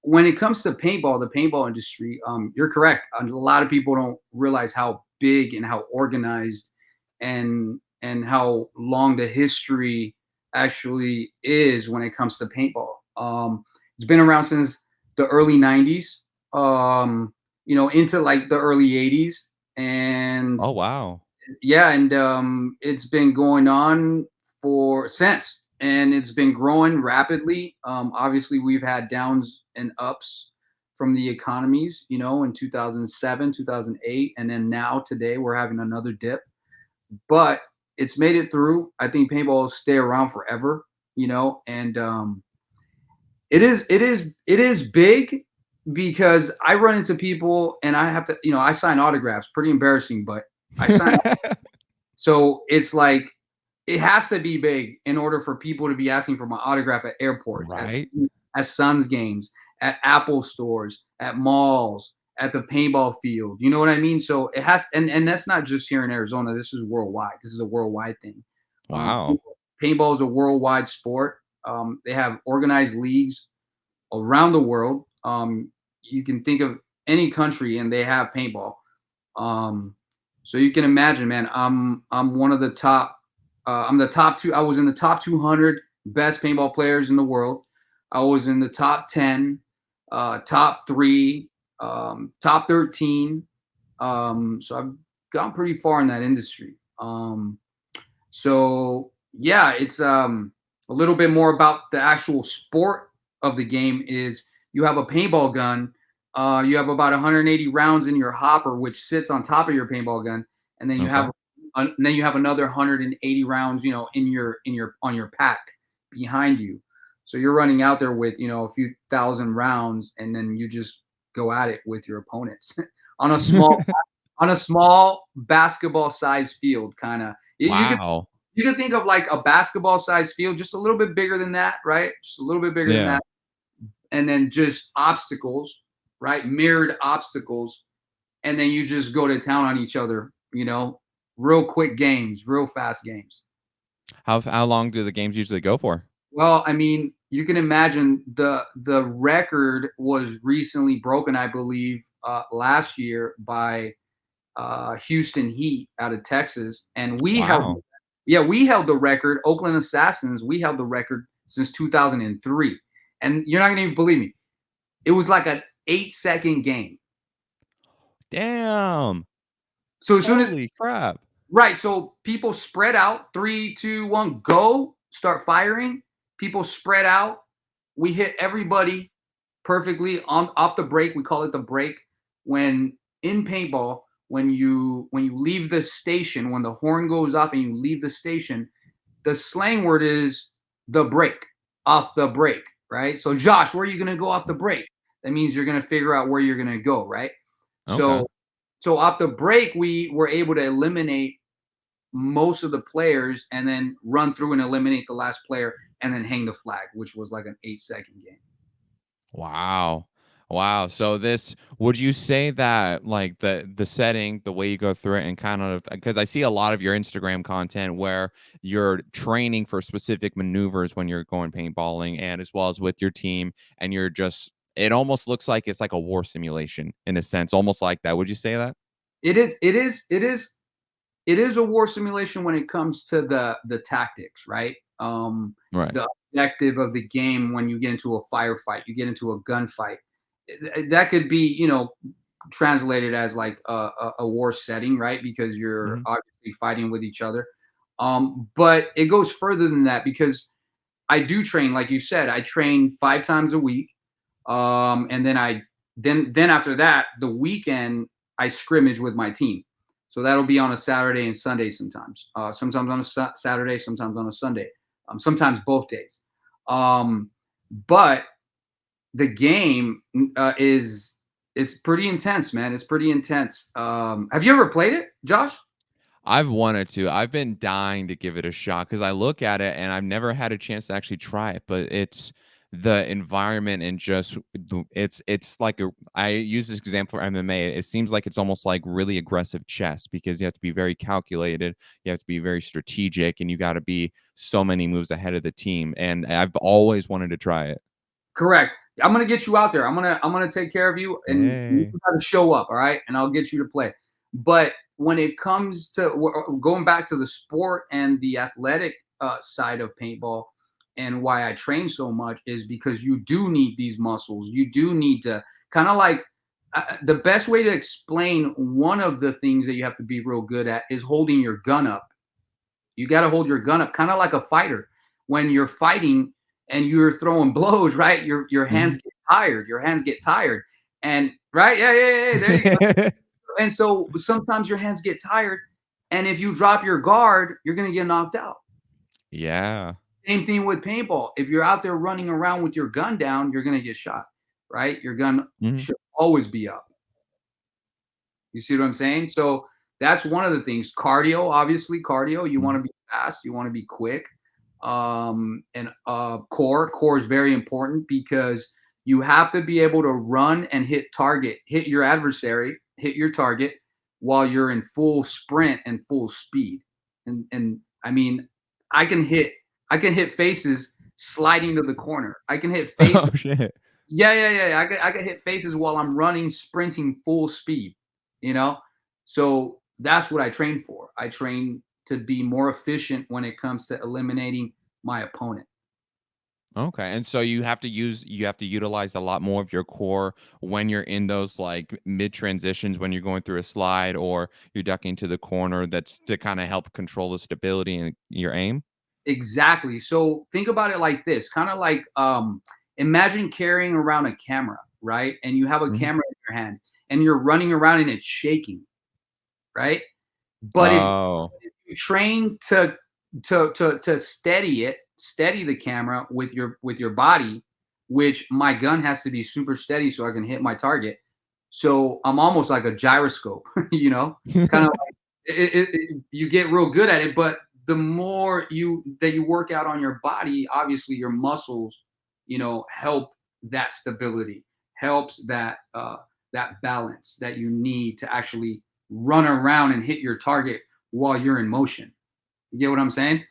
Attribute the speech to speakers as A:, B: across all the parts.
A: when it comes to paintball, the paintball industry, you're correct. A lot of people don't realize how big and how organized and how long the history actually is when it comes to paintball. It's been around since the early '90s, into like the early '80s, and
B: Oh, wow.
A: yeah, and it's been going on for since, and it's been growing rapidly. Obviously, we've had downs and ups from the economies, in 2007, 2008, and then now today we're having another dip. But it's made it through. I think paintball will stay around forever, and it is big because I run into people and I have to, I sign autographs. Pretty embarrassing, but I sign. So it's like it has to be big in order for people to be asking for my autograph at airports,
B: Right.
A: at Suns games, at Apple stores, at malls, at the paintball field. You know what I mean? So it has, and that's not just here in Arizona. This is worldwide. This is a worldwide thing. Um,
B: Wow.
A: Paintball is a worldwide sport. They have organized leagues around the world. You can think of any country and they have paintball. Um, so you can imagine, man. I'm one of the top. I'm the top two. I was in the top 200 best paintball players in the world. I was in the top 10, top three, top 13. So I've gone pretty far in that industry. So yeah, it's a little bit more about the actual sport of the game. Is you have a paintball gun, you have about 180 rounds in your hopper, which sits on top of your paintball gun, and then
B: Okay.
A: you have another 180 rounds, in your on your pack behind you. So you're running out there with a few thousand rounds, and then you just go at it with your opponents on a small basketball sized field, kind of.
B: Wow.
A: You can think of like a basketball sized field, just a little bit bigger than that, right? Just a little bit bigger than
B: Yeah.
A: that, and then just obstacles, right? Mirrored obstacles, and then you just go to town on each other, real quick games, real fast games.
B: How long do the games usually go for?
A: Well, I mean, you can imagine the record was recently broken, I believe, last year by Houston Heat out of Texas, and
B: Wow.
A: we held the record. Oakland Assassins, we held the record since 2003, and you're not gonna even believe me. It was like an 8-second game.
B: Damn.
A: So as soon as
B: Holy crap.
A: right, so people spread out, 3, 2, 1, go, start firing. People spread out. We hit everybody perfectly on off the break. We call it the break. When in paintball, when you leave the station, when the horn goes off and you leave the station, the slang word is the break, off the break, right? So Josh, where are you gonna go off the break? That means you're gonna figure out where you're gonna go, right?
B: Okay.
A: So off the break, we were able to eliminate most of the players and then run through and eliminate the last player and then hang the flag, which was like an 8-second game.
B: Wow. Wow. So this would you say that like the setting, the way you go through it and kind of because I see a lot of your Instagram content where you're training for specific maneuvers when you're going paintballing and as well as with your team and you're just it almost looks like it's like a war simulation in a sense, almost like that. Would you say that?
A: It is a war simulation when it comes to the tactics, right?
B: Right.
A: The objective of the game when you get into a firefight, you get into a gunfight. That could be, translated as like a war setting, right? Because you're
B: Mhm.
A: obviously fighting with each other. But it goes further than that because I do train, like you said, I train 5 times a week. And then after that, the weekend I scrimmage with my team. So that'll be on a Saturday and Sunday sometimes. Sometimes on a Saturday, sometimes on a Sunday. Sometimes both days. But the game is pretty intense, man. It's pretty intense. Have you ever played it, Josh?
B: I've wanted to. I've been dying to give it a shot because I look at it and I've never had a chance to actually try it. But it's the environment and just it's like a. I use this example for MMA. It seems like it's almost like really aggressive chess because you have to be very calculated, you have to be very strategic, and you got to be so many moves ahead of the team. And I've always wanted to try it.
A: Correct. I'm gonna get you out there. I'm gonna take care of you, and you
B: Hey.
A: gotta show up, all right? And I'll get you to play. But when it comes to going back to the sport and the athletic side of paintball, and why I train so much is because you do need these muscles. You do need to kind of like the best way to explain one of the things that you have to be real good at is holding your gun up. You got to hold your gun up, kind of like a fighter. When you're fighting and you're throwing blows, right? Your hands
B: Mhm.
A: get tired. Your hands get tired, and right, yeah, yeah, yeah. There you go. And so sometimes your hands get tired, and if you drop your guard, you're gonna get knocked out.
B: Yeah.
A: Same thing with paintball. If you're out there running around with your gun down, you're gonna get shot, right? Your gun
B: Mhm.
A: should always be up. You see what I'm saying? So that's one of the things. Cardio, obviously, cardio. You want
B: Mhm.
A: to be fast. You want to be quick. And core is very important because you have to be able to run and hit your adversary, hit your target while you're in full sprint and full speed. And I mean, I can hit I can hit faces sliding to the corner. I can hit faces.
B: Oh, shit.
A: Yeah, yeah, yeah, yeah. I could hit faces while I'm running, sprinting full speed, you know? So that's what I train for. I train to be more efficient when it comes to eliminating my opponent.
B: Okay, and so you have to utilize a lot more of your core when you're in those, like, mid transitions when you're going through a slide or you're ducking to the corner, that's to kinda help control the stability and your aim?
A: Exactly. So think about it like this, kind of like imagine carrying around a camera, right? And you have a
B: Mhm.
A: camera in your hand and you're running around and it's shaking, right? But
B: Oh.
A: if you train to steady the camera with your body, which my gun has to be super steady so I can hit my target. So I'm almost like a gyroscope, you know, kind of like you get real good at it. But the more you work out on your body, obviously your muscles, help that stability, helps that balance that you need to actually run around and hit your target while you're in motion. You get what I'm saying?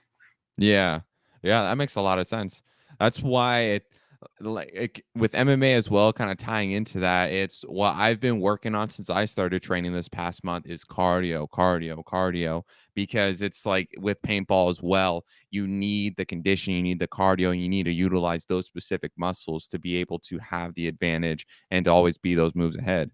B: Yeah. Yeah, that makes a lot of sense. That's why with MMA as well, kind of tying into that, it's what I've been working on since I started training this past month is cardio, cardio, cardio. Because it's like with paintball as well, you need the condition, you need the cardio, and you need to utilize those specific muscles to be able to have the advantage and to always be those moves ahead.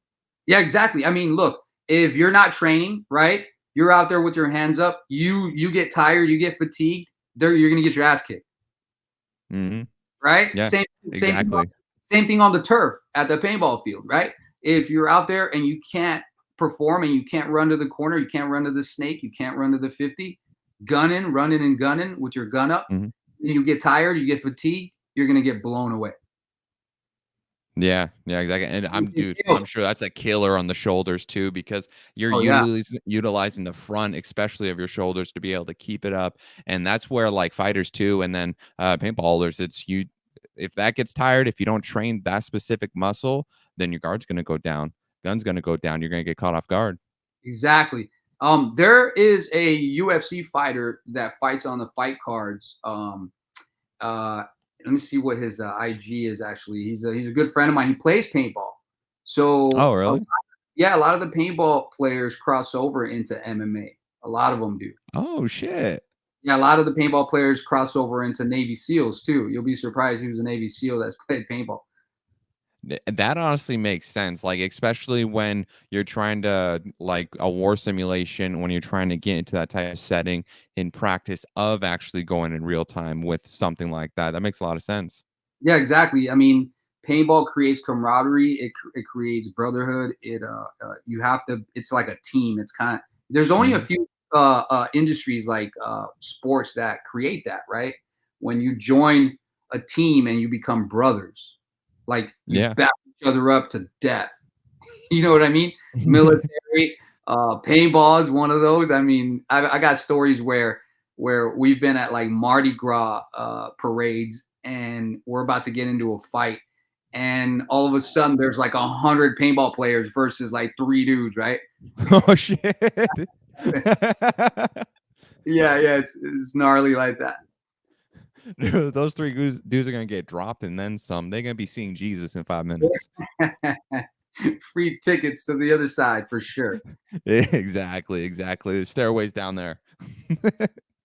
A: Yeah, exactly. I mean, look, if you're not training, right? You're out there with your hands up. You get tired, you get fatigued. There, you're gonna get your ass kicked,
B: Hmm.
A: right?
B: Yeah,
A: Same thing.
B: exactly.
A: Same thing on the turf at the paintball field, right? If you're out there and you can't perform and you can't run to the corner, you can't run to the snake, you can't run to the 50, running and gunning with your gun up,
B: Mhm.
A: you get tired, you get fatigued, you're gonna get blown away.
B: Yeah, yeah, exactly, and
A: You get
B: I'm
A: killed.
B: sure that's a killer on the shoulders too because you're
A: Oh yeah,
B: utilizing the front, especially of your shoulders to be able to keep it up, and that's where, like, fighters too, and then, paintballers, it's you if that gets tired, if you don't train that specific muscle, then your guard's gonna go down, gun's gonna go down, you're gonna get caught off guard.
A: exactly. There is a UFC fighter that fights on the fight cards. Uh, Let me see what his IG is actually. He's a good friend of mine. He plays paintball. So
B: Oh, really?
A: yeah, a lot of the paintball players cross over into MMA. A lot of them do.
B: Oh, shit.
A: Yeah, a lot of the paintball players cross over into Navy SEALs too. You'll be surprised who's a Navy SEAL that's played paintball.
B: That honestly makes sense, like, especially when you're trying to like, a war simulation, when you're trying to get into that type of setting in practice of actually going in real time with something like that. That makes a lot of sense.
A: Yeah, exactly. I mean, paintball creates camaraderie. It creates brotherhood. You have to. It's like a team. It's kind of there's only a
B: Mhm.
A: few industries like sports that create that, right? When you join a team and you become brothers, like you
B: Yeah.
A: back each other up to death. You know what I mean? Military, paintball is one of those. I mean, I got stories where we've been at like Mardi Gras parades and we're about to get into a fight, and all of a sudden there's like 100 paintball players versus like three dudes, right?
B: Oh, shit.
A: Yeah, yeah, it's gnarly like that.
B: Those three dudes are gonna get dropped and then some. They're gonna be seeing Jesus in 5 minutes.
A: Free tickets to the other side for sure.
B: Exactly, exactly. There's stairways down there.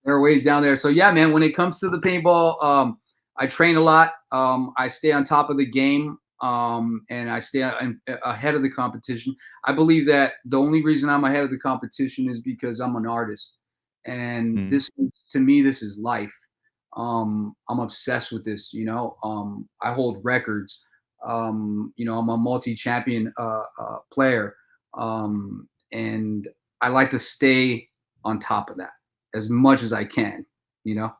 A: There are ways down there. So yeah, man, when it comes to the paintball, I train a lot. I stay on top of the game, and I stay ahead of the competition. I believe that the only reason I'm ahead of the competition is because I'm an artist, and
B: Mm,
A: this to me this is life. I'm obsessed with this. I hold records. I'm a multi-champion player, and I like to stay on top of that as much as I can, you know?